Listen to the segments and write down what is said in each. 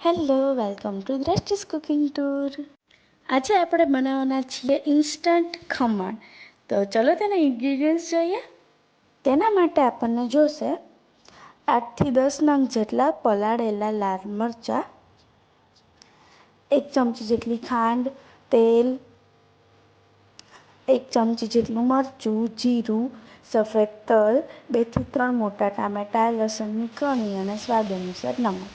Hello, welcome to દ્રષ્ટિસ cooking tour. આજે આપણે બનાવવાના છીએ ઇન્સ્ટન્ટ ખમણ. તો ચલો તેના ઇન્ગ્રીડિયન્ટ્સ જોઈએ. તેના માટે આપણને જોશે 8થી 10 નંગ જેટલા પલાળેલા લાલ મરચાં, 1 ચમચી જેટલી ખાંડ, તેલ, 1 ચમચી જેટલું મરચું, જીરું, સફેદ તલ, 2થી 3 મોટા ટામેટાં, લસણની કણી અને સ્વાદ અનુસાર નમક.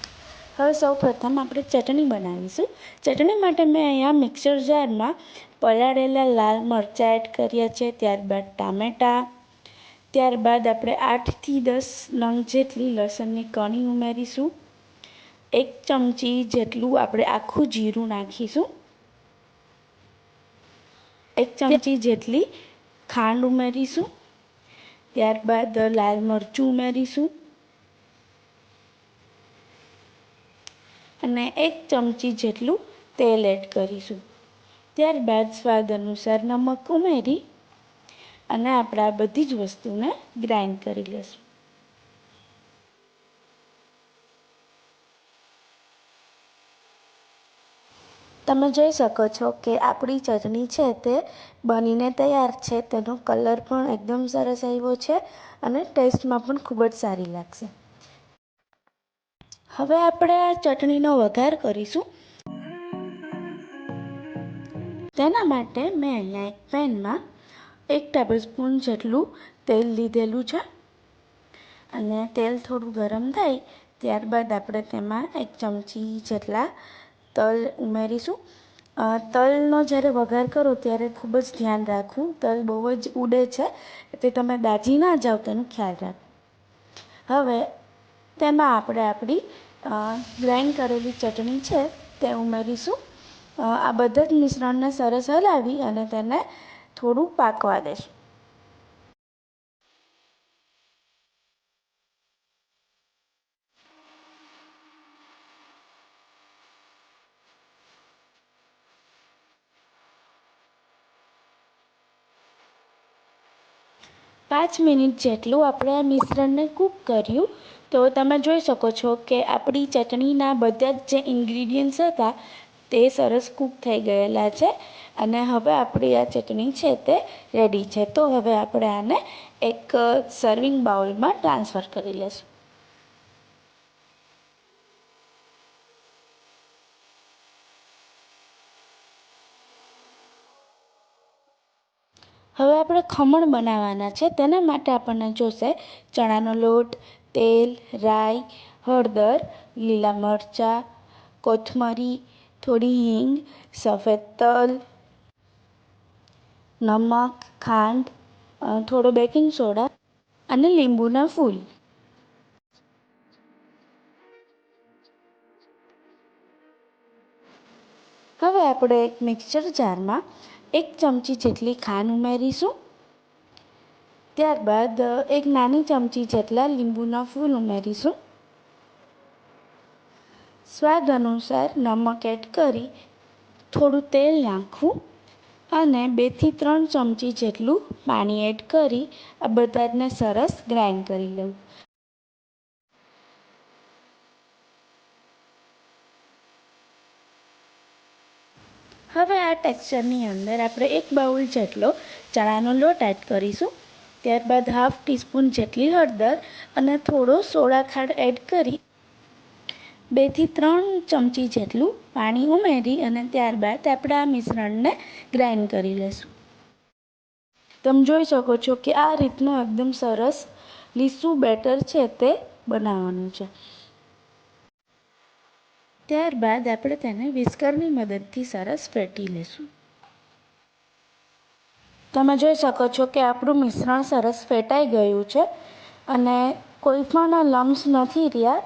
હવે સૌ પ્રથમ આપણે ચટણી બનાવીશું. ચટણી માટે મેં અહીંયા મિક્સર જારમાં પલાળેલા લાલ મરચાં એડ કર્યા છે, ત્યારબાદ ટામેટાં, ત્યારબાદ આપણે 8થી 10 નંગ જેટલી લસણની કણી ઉમેરીશું, 1 ચમચી જેટલું આપણે આખું જીરું નાખીશું, 1 ચમચી જેટલી ખાંડ ઉમેરીશું, ત્યારબાદ લાલ મરચું ઉમેરીશું અને 1 ચમચી જેટલું તેલ એડ કરીશું. ત્યારબાદ સ્વાદ અનુસાર નમક ઉમેરી અને આપણે આ બધી જ વસ્તુને ગ્રાઇન્ડ કરી લઈશું. તમે જોઈ શકો છો કે આપણી ચટણી છે તે બનીને તૈયાર છે. તેનો કલર પણ એકદમ સરસ આવ્યો છે અને ટેસ્ટમાં પણ ખૂબ જ સારી લાગશે. હવે આપણે આ ચટણીનો વઘાર કરીશું. તેના માટે મેં અહીંયા એક પેનમાં 1 ટેબલસ્પૂન જેટલું તેલ લીધેલું છે અને તેલ થોડું ગરમ થાય ત્યારબાદ આપણે તેમાં 1 ચમચી જેટલા તલ ઉમેરીશું. તલનો જ્યારે વઘાર કરો ત્યારે ખૂબ જ ધ્યાન રાખવું, તલ બહુ જ ઉડે છે એટલે તમે દાજી ના જાઓ તેનું ખ્યાલ રાખો. હવે તેમાં આપણે આપણી ગ્રાઇન્ડ કરેલી ચટણી છે તે ઉમેરીશું. આ બધા જ મિશ્રણને સરસ હલાવી અને તેને થોડું પાકવા દેશું. પાંચ મિનિટ જેટલું આપણે આ મિશ્રણને કૂક કર્યું તો તમે જોઈ શકો છો કે આપણી ચટણીના બધા જ જે ઇન્ગ્રીડિયન્ટ્સ હતા તે સરસ કૂક થઈ ગયેલા છે અને હવે આપણી આ ચટણી છે તે રેડી છે. તો હવે આપણે આને એક સર્વિંગ બાઉલમાં ટ્રાન્સફર કરી લઈશું. હવે આપણે ખમણ બનાવવાના છે. તેના માટે આપણને જોશે ચણાનો લોટ, તેલ, રાઈ, હળદર, લીલા મરચાં, કોથમરી, થોડી હિંગ, સફેદ તલ, નમક, ખાંડ, થોડો બેકિંગ સોડા અને લીંબુના ફૂલ. હવે આપણે એક મિક્સર જારમાં 1 ચમચી જેટલી ખાંડ ઉમેરીશું. ત્યારબાદ 1 નાની ચમચી જેટલા લીંબુના ફૂલ ઉમેરીશું. સ્વાદ અનુસાર નમક એડ કરી થોડું તેલ નાખવું અને 2થી 3 ચમચી જેટલું પાણી એડ કરી આ બધાને સરસ ગ્રાઇન્ડ કરી લેવું. હવે આ ટેક્સચરની અંદર આપણે 1 બાઉલ જેટલો ચણાનો લોટ એડ કરીશું. ત્યારબાદ 1/2 ટીસ્પૂન જેટલી હળદર અને થોડો સોડા ખાંડ એડ કરી 2થી 3 ચમચી જેટલું પાણી ઉમેરી અને ત્યારબાદ આપણે આ મિશ્રણને ગ્રાઇન્ડ કરી લઈશું. તમે જોઈ શકો છો કે આ રીતનું એકદમ સરસ લીસું બેટર છે તે બનાવવાનું છે. ત્યારબાદ આપણે તેને વિસ્કરની મદદથી સરસ ફેટી લઈશું. તમે જોઈ શકો છો કે આપણું મિશ્રણ સરસ ફેટાઈ ગયું છે અને કોઈ પણ લમ્સ નથી રહ્યા.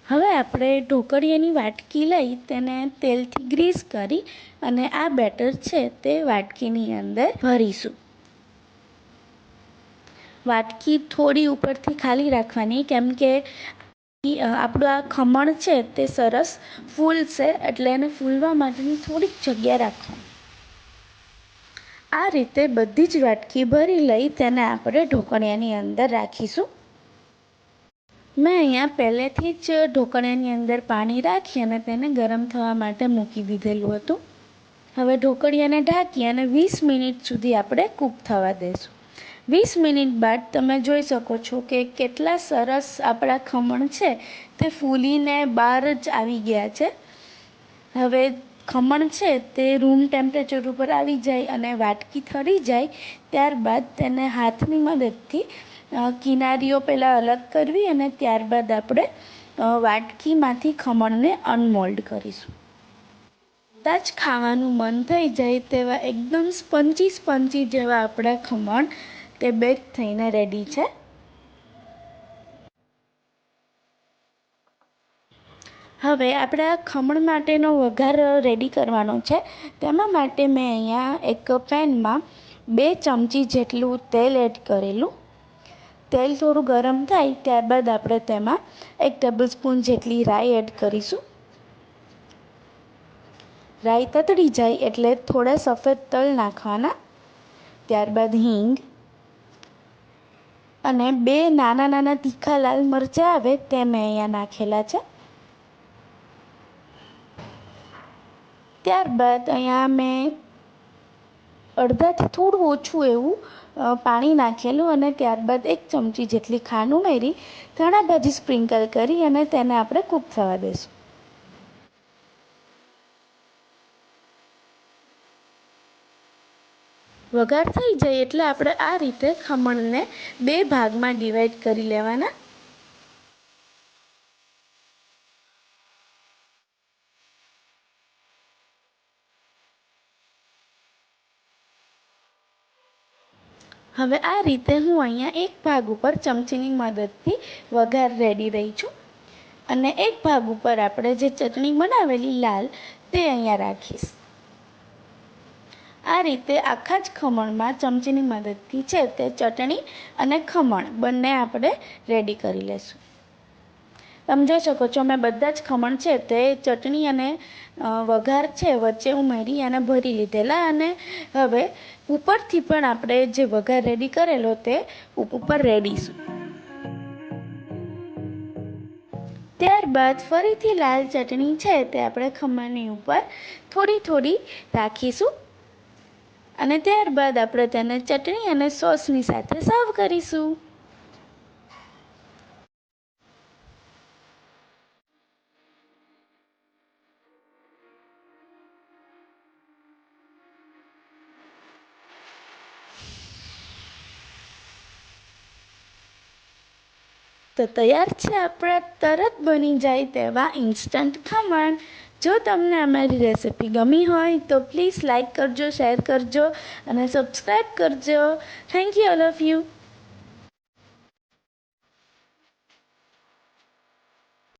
હવે આપણે ઢોકળિયાની વાટકી લઈ તેને તેલથી ગ્રીસ કરી અને આ બેટર છે તે વાટકીની અંદર ભરીશું. વાટકી થોડી ઉપરથી ખાલી રાખવાની કેમ કે આપણું આ ખમણ છે તે સરસ ફૂલશે, એટલે એને ફૂલવા માટેની થોડીક જગ્યા રાખો. આ રીતે બધી જ વાટકી ભરી લઈ તેને આપણે ઢોકળિયાની અંદર રાખીશું. મેં અહીંયા પહેલેથી જ ઢોકળિયાની અંદર પાણી રાખી અને તેને ગરમ થવા માટે મૂકી દીધેલું હતું. હવે ઢોકળિયાને ઢાંકી અને 20 મિનિટ સુધી આપણે કૂક થવા દઈશું. 20 મિનિટ બાદ તમે જોઈ શકો છો કે કેટલા સરસ આપણા ખમણ છે તે ફૂલીને બહાર જ આવી ગયા છે. હવે ખમણ છે તે રૂમ ટેમ્પરેચર ઉપર આવી જાય અને વાટકી ઠરી જાય ત્યારબાદ તેને હાથની મદદથી કિનારીઓ પહેલાં અલગ કરવી અને ત્યારબાદ આપણે વાટકીમાંથી ખમણને અનમોલ્ડ કરીશું. કદાચ ખાવાનું મન થઈ જાય તેવા એકદમ સ્પંચી જેવા આપણા ખમણ તે બેક થઈને રેડી છે. હવે આપણે આ ખમણ માટેનો વઘાર રેડી કરવાનો છે. તેના માટે મેં અહીંયા એક પેનમાં 2 ચમચી જેટલું તેલ એડ કરેલું. તેલ થોડું ગરમ થાય ત્યારબાદ આપણે તેમાં 1 ટેબલસ્પૂન જેટલી રાઈ એડ કરીશું. રાઈ તતડી જાય એટલે થોડા સફેદ તલ નાખવાના. ત્યારબાદ હિંગ અને 2 નાના તીખા લાલ મરચાં આવે તે મેં અહીંયા નાખેલા છે. ત્યારબાદ અહીંયા મેં અડધાથી થોડું ઓછું એવું પાણી નાખેલું અને ત્યારબાદ 1 ચમચી જેટલી ખાંડ ઉમેરી ધાણા ભાજી સ્પ્રિંકલ કરી અને તેને આપણે કૂક થવા દઈશું. વઘાર થઈ જાય એટલે આપણે આ રીતે ખમણને 2 ભાગમાં ડિવાઈડ કરી લેવાના. હવે આ રીતે હું અહીંયા એક ભાગ ઉપર ચમચીની મદદથી વઘાર રેડી રહી છું અને એક ભાગ ઉપર આપણે જે ચટણી બનાવેલી લાલ તે અહીંયા રાખીશ. આ રીતે આખા જ ખમણમાં ચમચીની મદદથી છે તે ચટણી અને ખમણ બંને આપણે રેડી કરી લઈશું. તમે જોઈ શકો છો મેં બધા જ ખમણ છે તે ચટણી અને વઘાર છે વચ્ચે ઉમેરી અને ભરી લીધેલા અને હવે ઉપરથી પણ આપણે જે વઘાર રેડી કરેલો તે ઉપર રેડીશું. ત્યારબાદ ફરીથી લાલ ચટણી છે તે આપણે ખમણની ઉપર થોડી રાખીશું અને ત્યારબાદ આપણે તેને ચટણી અને સોસની સાથે સર્વ કરીશું. તો તૈયાર છે આપણા તરત બની જાય તેવા ઇન્સ્ટન્ટ ખમણ. જો તમને અમારી રેસિપી ગમી હોય તો પ્લીઝ લાઈક કરજો, શેર કરજો અને સબસ્ક્રાઈબ કરજો. Thank you all of you.